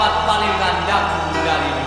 dapat palingkan daku darimu.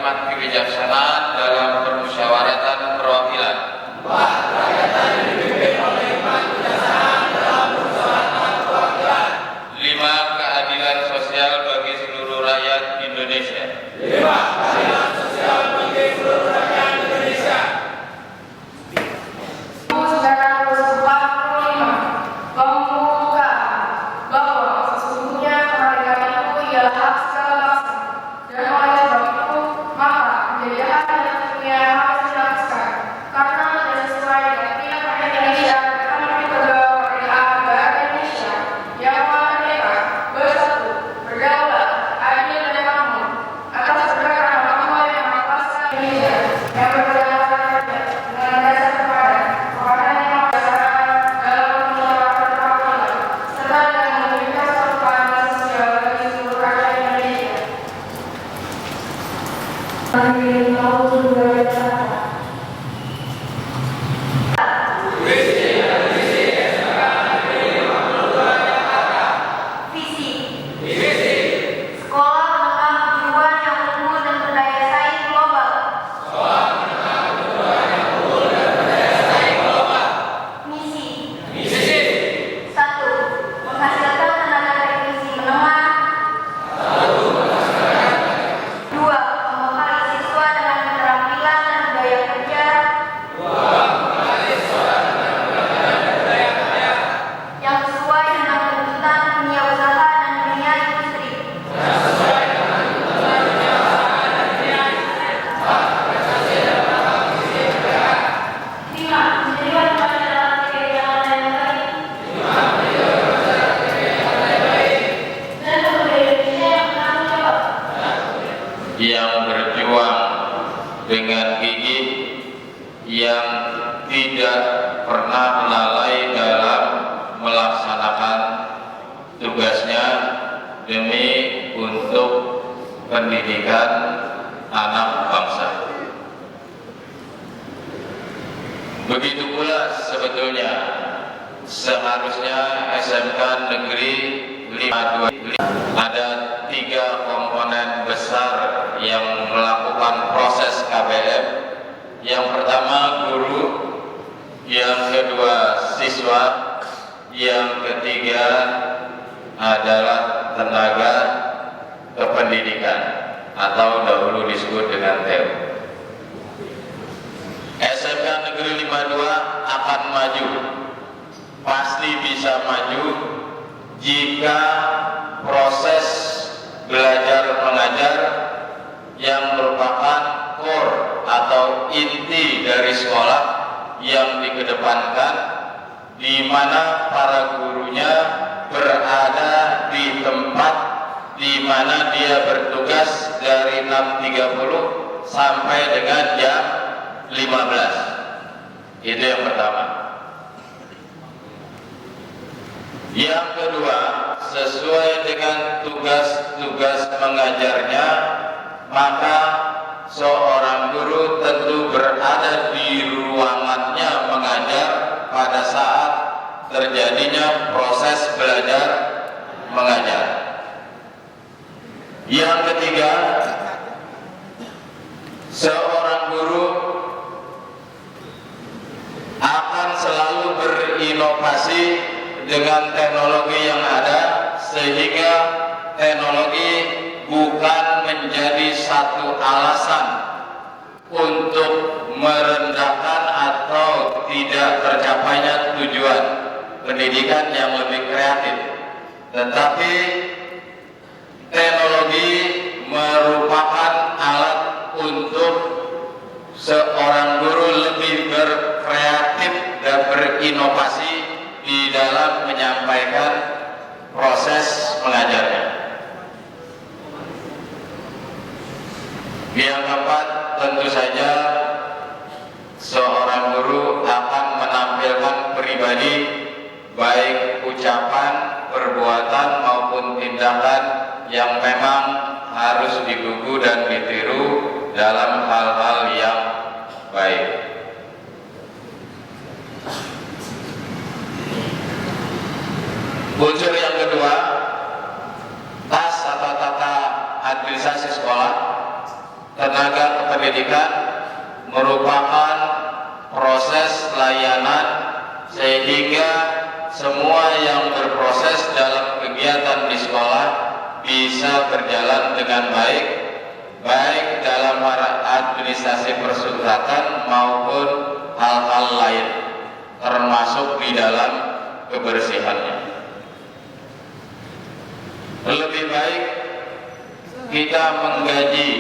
Kebijaksanaan dalam permusyawaratan perwakilan. Lima, keadilan sosial bagi seluruh rakyat Indonesia. Yang berjuang dengan gigih, yang tidak pernah lalai dalam melaksanakan tugasnya demi untuk pendidikan anak bangsa. Begitu pula sebetulnya seharusnya SMK Negeri 52 ada 3 komponen besar yang melakukan proses KBM. Yang pertama guru, yang kedua siswa, yang ketiga adalah tenaga kependidikan atau dahulu disebut dengan TEU. SMK Negeri 52 akan maju, pasti bisa maju jika proses belajar mengajar yang merupakan core atau inti dari sekolah yang dikedepankan, di mana para gurunya berada di tempat 6.30 sampai dengan jam 15. Itu yang pertama. Yang kedua, sesuai dengan tugas-tugas mengajarnya, maka seorang guru tentu berada di ruangannya mengajar pada saat terjadinya proses belajar mengajar. Yang ketiga, seorang guru akan selalu berinovasi dengan teknologi yang ada, sehingga teknologi bukan menjadi satu alasan untuk merendahkan atau tidak tercapainya tujuan pendidikan yang lebih kreatif, tetapi teknologi merupakan alat untuk seorang guru lebih berkreatif dan berinovasi di dalam menyampaikan proses mengajarnya. Yang keempat, tentu saja seorang guru akan menampilkan pribadi, baik ucapan, perbuatan maupun tindakan yang memang harus digugu dan ditiru dalam hal-hal yang baik. Unsur yang kedua, tas atau tata administrasi sekolah, tenaga kependidikan merupakan proses layanan sehingga semua yang berproses dalam kegiatan di sekolah bisa berjalan dengan baik, baik dalam administrasi persuratan maupun hal-hal lain, termasuk di dalam kebersihannya. Lebih baik kita menggaji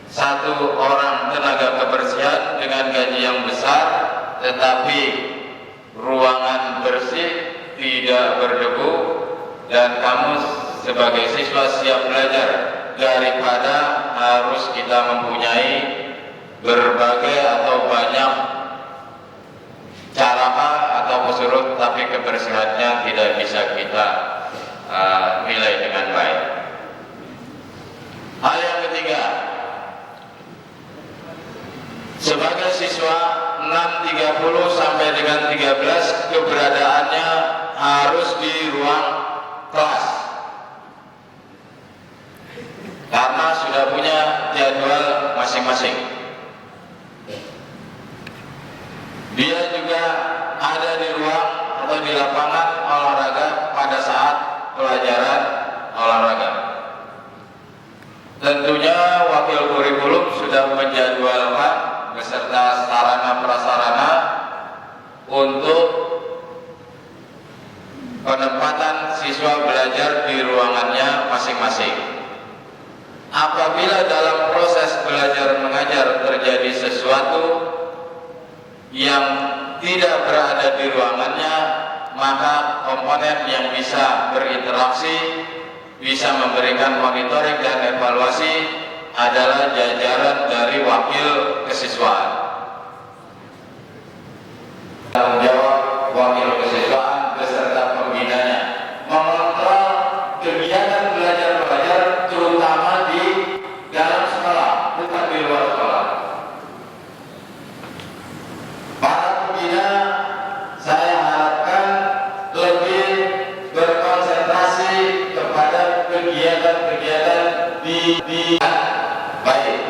satu orang tenaga kebersihan dengan gaji yang besar, tetapi ruangan bersih, tidak berdebu, dan kamu sebagai siswa siap belajar, daripada harus kita mempunyai berbagai atau banyak cara atau pesuruh, tapi kebersihannya tidak bisa kita nilai dengan baik. Hal yang ketiga, sebagai siswa 6.30 sampai dengan 13 keberadaannya harus di ruang kelas karena sudah punya jadwal masing-masing. Dia juga ada di ruang atau di lapangan olahraga pada saat pelajaran olahraga. Tentunya wakil kurikulum sudah menjadwalkan beserta sarana prasarana untuk penempatan siswa belajar di ruangannya masing-masing. Apabila dalam proses belajar mengajar terjadi sesuatu yang tidak berada di ruangannya, maka komponen yang bisa berinteraksi, bisa memberikan monitoring dan evaluasi adalah jajaran dari wakil kesiswaan. Tanggung jawab wakil kesiswaan beserta pembinanya mengontrol kegiatan belajar mengajar, terutama di dalam sekolah, bukan di luar sekolah. Para pembina, saya harapkan lebih berkonsentrasi kepada kegiatan-kegiatan di baik